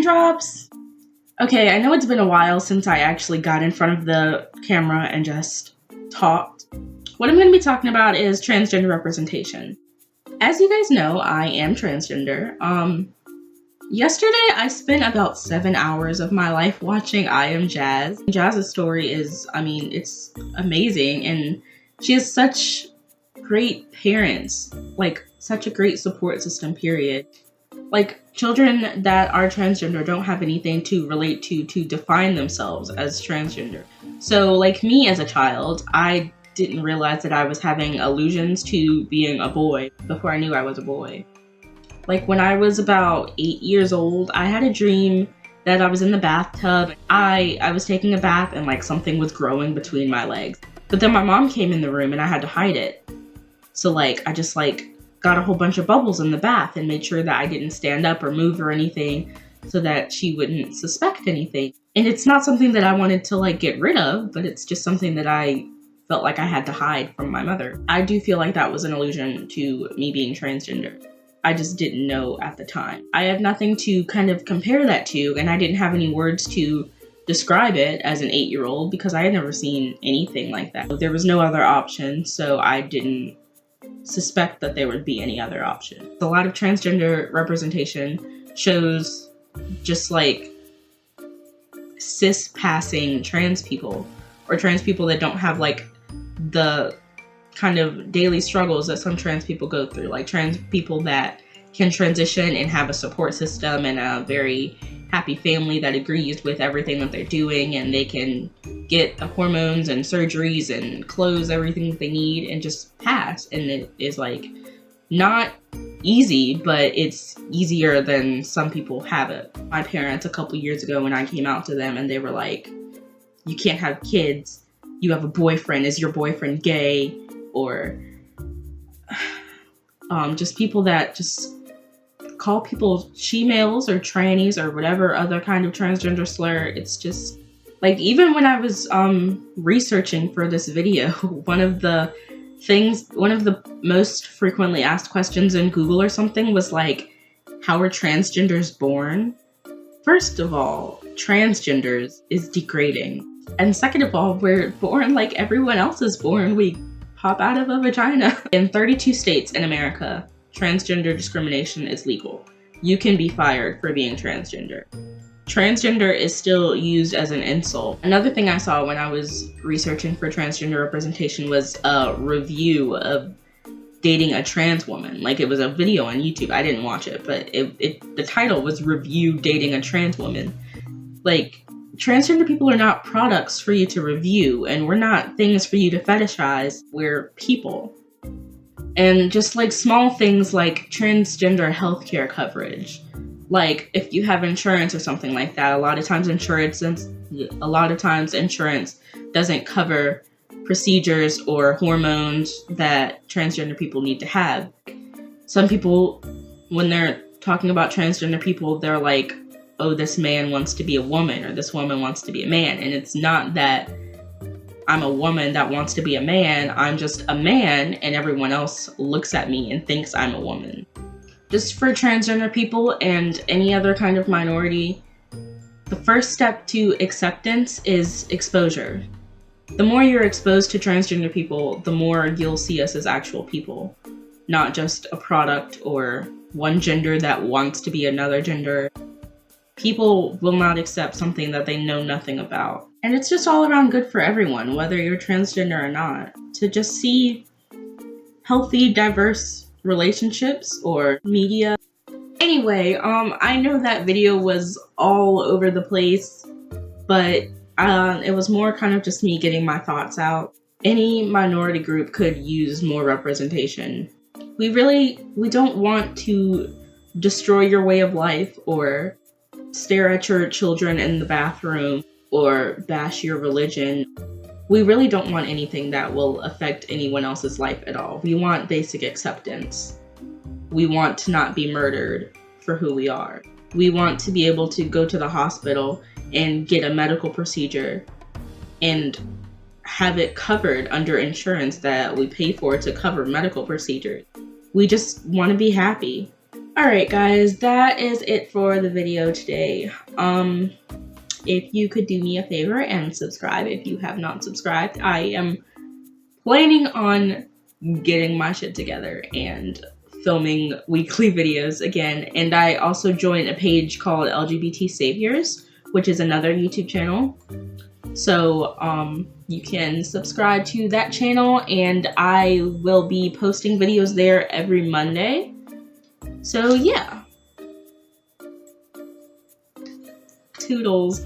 drops. Okay, I know it's been a while since I actually got in front of the camera and just talked. What I'm going to be talking about is transgender representation. As you guys know, I am transgender. Yesterday I spent about 7 hours of my life watching I Am Jazz. Jazz's story is, it's amazing, and she has such great parents, like such a great support system, period. Like, children that are transgender don't have anything to relate to define themselves as transgender. So, like me as a child, I didn't realize that I was having illusions to being a boy before I knew I was a boy. Like, when I was about 8 years old, I had a dream that I was in the bathtub. I was taking a bath and like something was growing between my legs. But then my mom came in the room and I had to hide it. So like, I just like got a whole bunch of bubbles in the bath and made sure that I didn't stand up or move or anything so that she wouldn't suspect anything. And it's not something that I wanted to like get rid of, but it's just something that I felt like I had to hide from my mother. I do feel like that was an allusion to me being transgender. I just didn't know at the time. I have nothing to kind of compare that to, and I didn't have any words to describe it as an 8-year-old because I had never seen anything like that. There was no other option, so I didn't suspect that there would be any other option. A lot of transgender representation shows just like cis-passing trans people, or trans people that don't have like the kind of daily struggles that some trans people go through, like trans people that can transition and have a support system and a very happy family that agrees with everything that they're doing, and they can get hormones and surgeries and clothes, everything that they need, and just pass. And it is like not easy, but it's easier than some people have it. My parents, a couple years ago, when I came out to them, and they were like, you can't have kids, you have a boyfriend, is your boyfriend gay? Or just people that just call people she-males or trannies or whatever other kind of transgender slur. It's just like, even when I was researching for this video, one of the most frequently asked questions in Google or something was like, how are transgenders born? First of all, transgenders is degrading. And second of all, we're born like everyone else is born. We pop out of a vagina. In 32 states in America, transgender discrimination is legal. You can be fired for being transgender. Transgender is still used as an insult. Another thing I saw when I was researching for transgender representation was a review of dating a trans woman. Like, it was a video on YouTube. I didn't watch it, but the title was Review Dating a Trans Woman. Like, transgender people are not products for you to review, and we're not things for you to fetishize. We're people. And just like small things like transgender healthcare coverage. Like, if you have insurance or something like that, a lot of times insurance doesn't cover procedures or hormones that transgender people need to have. Some people, when they're talking about transgender people, they're like, oh, this man wants to be a woman, or this woman wants to be a man. And it's not that I'm a woman that wants to be a man. I'm just a man, and everyone else looks at me and thinks I'm a woman. Just for transgender people and any other kind of minority, the first step to acceptance is exposure. The more you're exposed to transgender people, the more you'll see us as actual people, not just a product or one gender that wants to be another gender. People will not accept something that they know nothing about. And it's just all around good for everyone, whether you're transgender or not, to just see healthy, diverse relationships or media. Anyway, I know that video was all over the place, but it was more kind of just me getting my thoughts out. Any minority group could use more representation. We don't want to destroy your way of life or stare at your children in the bathroom or bash your religion. We really don't want anything that will affect anyone else's life at all. We want basic acceptance. We want to not be murdered for who we are. We want to be able to go to the hospital and get a medical procedure and have it covered under insurance that we pay for to cover medical procedures. We just want to be happy. Alright guys, that is it for the video today. If you could do me a favor and subscribe if you have not subscribed. I am planning on getting my shit together and filming weekly videos again. And I also joined a page called LGBT Saviors, which is another YouTube channel. So you can subscribe to that channel, and I will be posting videos there every Monday. So yeah. Toodles.